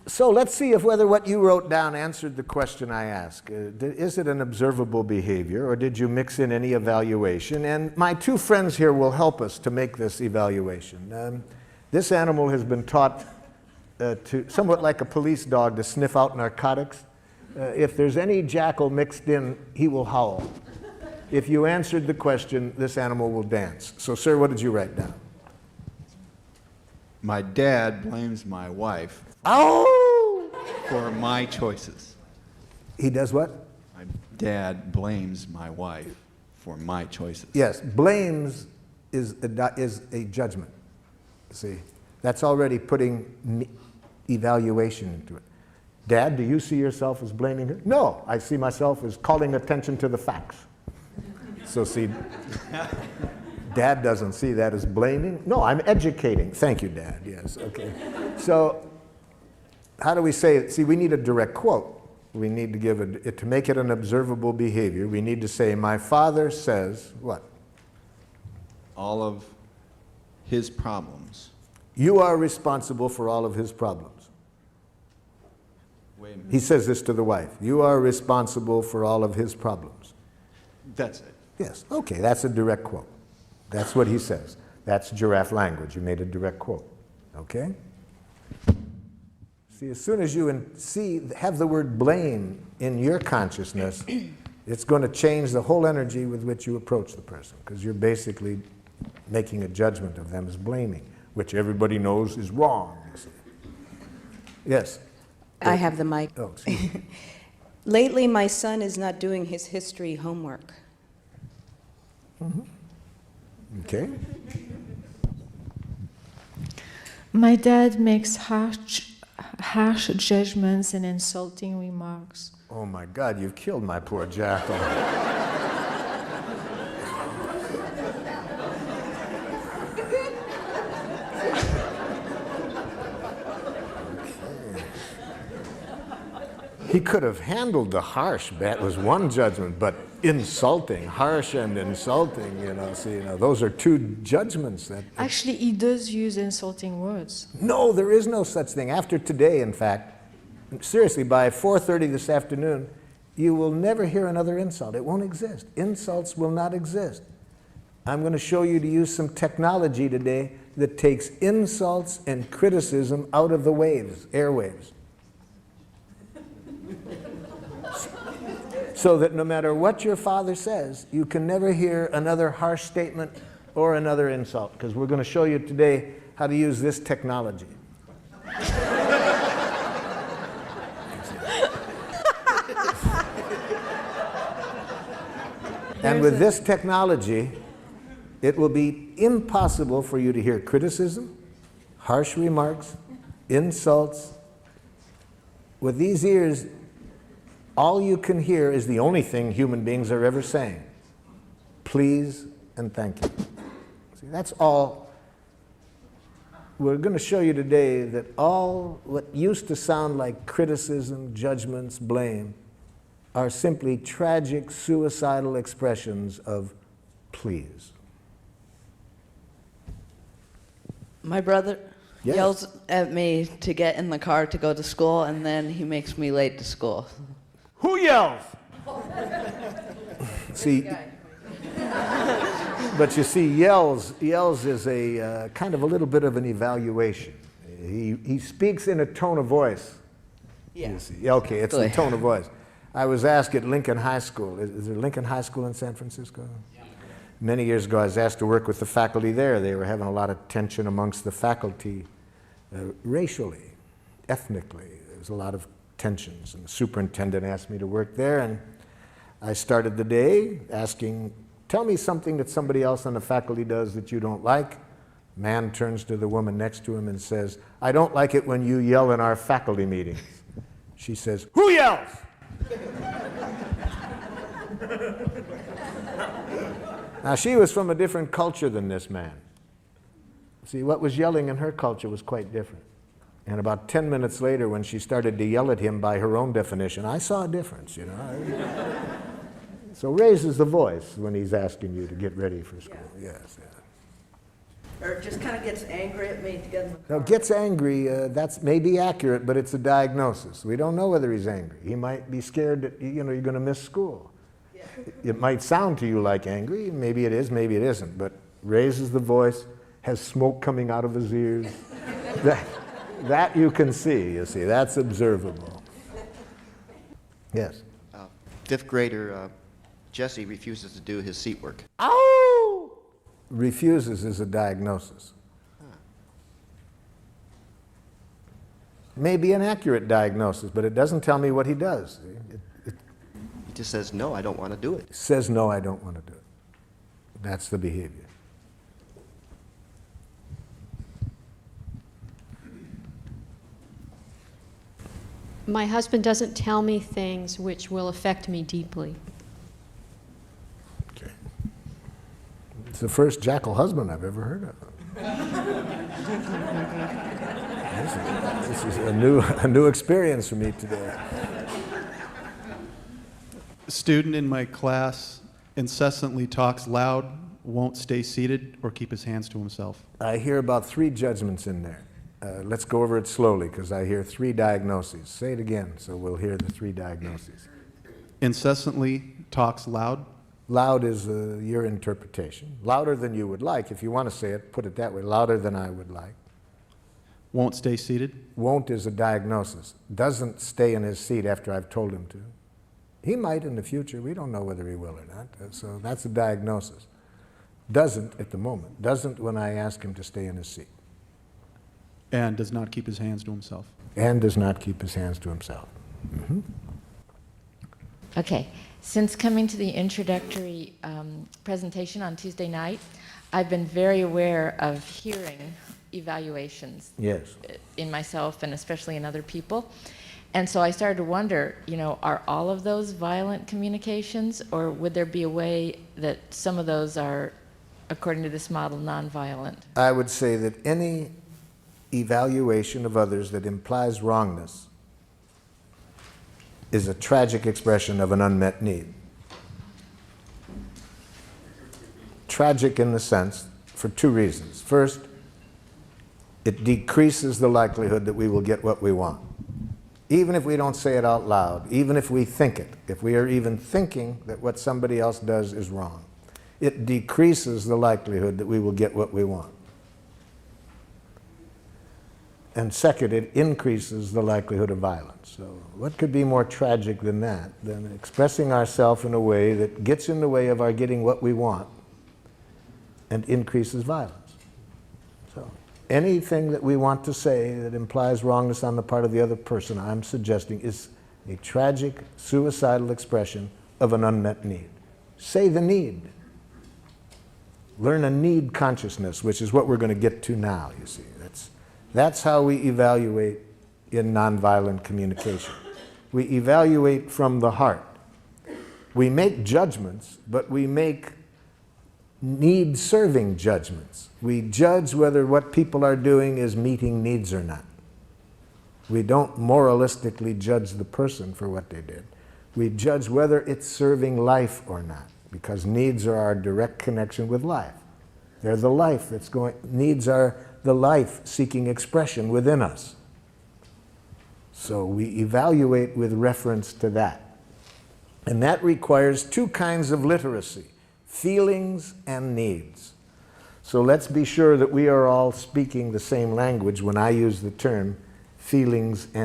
So let's see if whether what you wrote down answered the question I asked. Is it an observable behavior, or did you mix in any evaluation? And my two friends here will help us to make this evaluation. This animal has been taught to, somewhat like a police dog, to sniff out narcotics. If there's any jackal mixed in, he will howl. If you answered the question, this animal will dance. So, sir, what did you write down? My dad blames my wife for my choices. He does what? My dad blames my wife for my choices. Yes, blames is a judgment. See, that's already putting evaluation into it. Dad, do you see yourself as blaming her? No, I see myself as calling attention to the facts. So see, Dad doesn't see that as blaming. No, I'm educating. Thank you, Dad. Yes, okay. So how do we say it? See, we need a direct quote. We need to give it, to make it an observable behavior, we need to say, my father says, what? All of his problems. You are responsible for all of his problems. Wait a minute. He says this to the wife. You are responsible for all of his problems. That's it. Yes, okay, that's a direct quote. That's what he says. That's giraffe language. You made a direct quote, okay? See, as soon as you have the word blame in your consciousness, it's going to change the whole energy with which you approach the person, because you're basically making a judgment of them as blaming, which everybody knows is wrong. You see. Yes? I have the mic. Oh, excuse me. Lately, my son is not doing his history homework. Mm-hmm. Okay. My dad makes harsh judgments and insulting remarks. Oh my God, you've killed my poor jackal. He could have handled the harsh, that was one judgment, but insulting, harsh and insulting, those are two judgments. Actually, he does use insulting words. No, there is no such thing. After today, in fact, seriously, by 4:30 this afternoon, you will never hear another insult. It won't exist. Insults will not exist. I'm going to show you to use some technology today that takes insults and criticism out of the waves, airwaves. So that no matter what your father says, you can never hear another harsh statement or another insult, because we're going to show you today how to use this technology. And with this technology, it will be impossible for you to hear criticism, harsh remarks, insults. With these ears, all you can hear is the only thing human beings are ever saying. Please and thank you. See, that's all. We're going to show you today that all what used to sound like criticism, judgments, blame, are simply tragic, suicidal expressions of please. My brother Yes. yells at me to get in the car to go to school, and then he makes me late to school. Who yells? See, but you see, yells is a kind of a little bit of an evaluation. He speaks in a tone of voice. Yeah. You see. Okay, it's the tone of voice. I was asked at Lincoln High School. Is there Lincoln High School in San Francisco? Yeah. Many years ago, I was asked to work with the faculty there. They were having a lot of tension amongst the faculty, racially, ethnically. There was a lot of tensions, and the superintendent asked me to work there, and I started the day asking, tell me something that somebody else on the faculty does that you don't like. Man turns to the woman next to him and says, I don't like it when you yell in our faculty meetings. She says, who yells? Now, she was from a different culture than this man. See, what was yelling in her culture was quite different. And about 10 minutes later, when she started to yell at him by her own definition, I saw a difference, So raises the voice when he's asking you to get ready for school. Yes, yes. Or just kind of gets angry at me to get in the Now, car. gets angry, that's maybe accurate, but it's a diagnosis. We don't know whether he's angry. He might be scared that, you're going to miss school. It might sound to you like angry. Maybe it is, maybe it isn't. But raises the voice, has smoke coming out of his ears. that you can see, you see. That's observable. Yes? Fifth grader Jesse refuses to do his seat work. Ow! Refuses is a diagnosis. Maybe an accurate diagnosis, but it doesn't tell me what he does. It He just says, no, I don't want to do it. says, no, I don't want to do it. That's the behavior. My husband doesn't tell me things which will affect me deeply. Okay. It's the first jackal husband I've ever heard of. This is a new experience for me today. A student in my class incessantly talks loud, won't stay seated, or keep his hands to himself. I hear about 3 judgments in there. Let's go over it slowly because I hear 3 diagnoses. Say it again so we'll hear the 3 diagnoses. Incessantly talks loud, Loud is your interpretation. Louder than you would like. If you want to say it, put it that way. Louder than I would like. won't stay seated, Won't is a diagnosis. Doesn't stay in his seat after I've told him to. He might in the future. We don't know whether he will or not. So that's a diagnosis. Doesn't at the moment. Doesn't when I ask him to stay in his seat. and does not keep his hands to himself. And does not keep his hands to himself. Mm-hmm. Okay, since coming to the introductory presentation on Tuesday night, I've been very aware of hearing evaluations Yes. in myself and especially in other people. And so I started to wonder, are all of those violent communications, or would there be a way that some of those are, according to this model, nonviolent? I would say that any evaluation of others that implies wrongness is a tragic expression of an unmet need. Tragic in the sense, for 2 reasons. First, it decreases the likelihood that we will get what we want. Even if we don't say it out loud, even if we think it, if we are even thinking that what somebody else does is wrong, it decreases the likelihood that we will get what we want. And second, it increases the likelihood of violence. So what could be more tragic than that, than expressing ourselves in a way that gets in the way of our getting what we want and increases violence? So anything that we want to say that implies wrongness on the part of the other person, I'm suggesting, is a tragic, suicidal expression of an unmet need. Say the need. Learn a need consciousness, which is what we're going to get to now, you see. That's how we evaluate in nonviolent communication. We evaluate from the heart. We make judgments, but we make need-serving judgments. We judge whether what people are doing is meeting needs or not. We don't moralistically judge the person for what they did. We judge whether it's serving life or not, because needs are our direct connection with life. They're the life that's going, needs are the life seeking expression within us. So we evaluate with reference to that. And that requires 2 kinds of literacy, feelings and needs. So let's be sure that we are all speaking the same language when I use the term feelings and